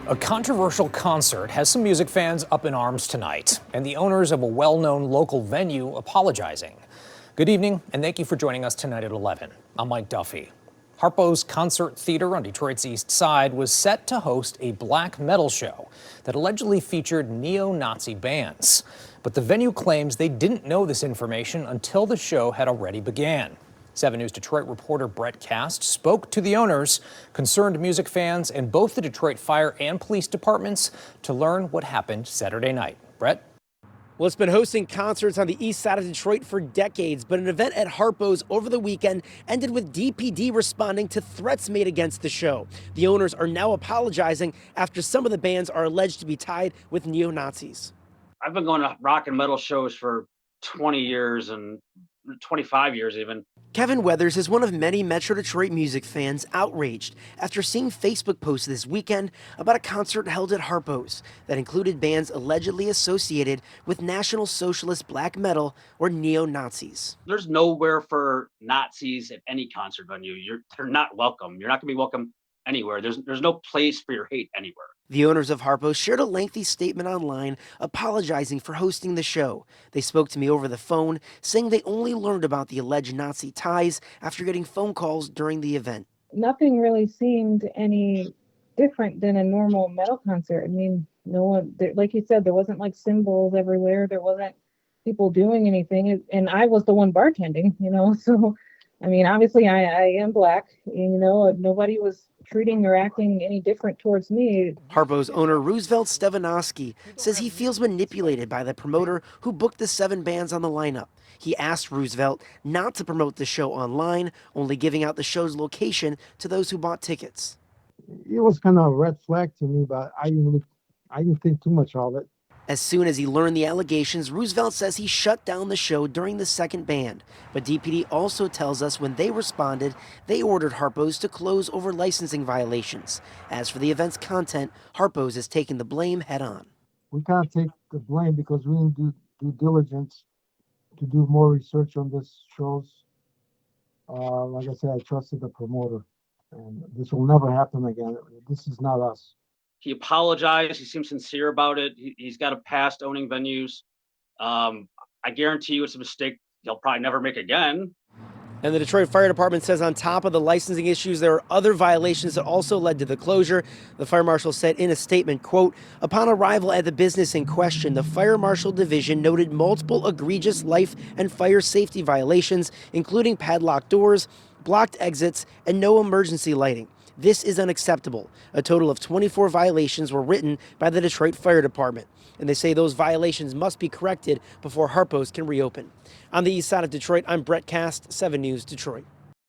A controversial concert has some music fans up in arms tonight, and the owners of a well-known local venue apologizing. Good evening, and thank you for joining us tonight at 11. I'm Mike Duffy. Harpos Concert Theatre on Detroit's East Side was set to host a black metal show that allegedly featured neo-Nazi bands. But the venue claims they didn't know this information until the show had already began. 7 News Detroit reporter Brett Cast spoke to the owners, concerned music fans, and both the Detroit Fire and Police departments to learn what happened Saturday night. Brett? Well, it's been hosting concerts on the east side of Detroit for decades, but an event at Harpos over the weekend ended with DPD responding to threats made against the show. The owners are now apologizing after some of the bands are alleged to be tied with neo-Nazis. I've been going to rock and metal shows for 20 years and 25 years even. Kevin Weathers is one of many Metro Detroit music fans outraged after seeing Facebook posts this weekend about a concert held at Harpos that included bands allegedly associated with National Socialist black metal or neo-Nazis. There's nowhere for Nazis at any concert venue. They're not welcome. You're not going to be welcome anywhere. There's no place for your hate anywhere. The owners of Harpos shared a lengthy statement online apologizing for hosting the show. They spoke to me over the phone, saying they only learned about the alleged Nazi ties after getting phone calls during the event. Nothing really seemed any different than a normal metal concert. I mean, no one, like you said, there wasn't like symbols everywhere. There wasn't people doing anything. And I was the one bartending, so, I mean, obviously I am black, nobody was treating or acting any different towards me. Harpos owner Roosevelt Stevanowski says he feels manipulated by the promoter who booked the 7 bands on the lineup. He asked Roosevelt not to promote the show online, only giving out the show's location to those who bought tickets. It was kind of a red flag to me, but I didn't think too much of it. As soon as he learned the allegations, Roosevelt says he shut down the show during the second band. But DPD also tells us when they responded, they ordered Harpos to close over licensing violations. As for the event's content, Harpos is taking the blame head on. We can't take the blame because we didn't do due diligence to do more research on this shows. Like I said, I trusted the promoter, and this will never happen again. This is not us. He apologized. He seems sincere about it. He's got a past owning venues. I guarantee you it's a mistake he'll probably never make again. And the Detroit Fire Department says on top of the licensing issues, there are other violations that also led to the closure. The fire marshal said in a statement, quote, upon arrival at the business in question, the fire marshal division noted multiple egregious life and fire safety violations, including padlocked doors, blocked exits, and no emergency lighting. This is unacceptable. A total of 24 violations were written by the Detroit Fire Department, and they say those violations must be corrected before Harpos can reopen. On the east side of Detroit, I'm Brett Cast, 7 News Detroit.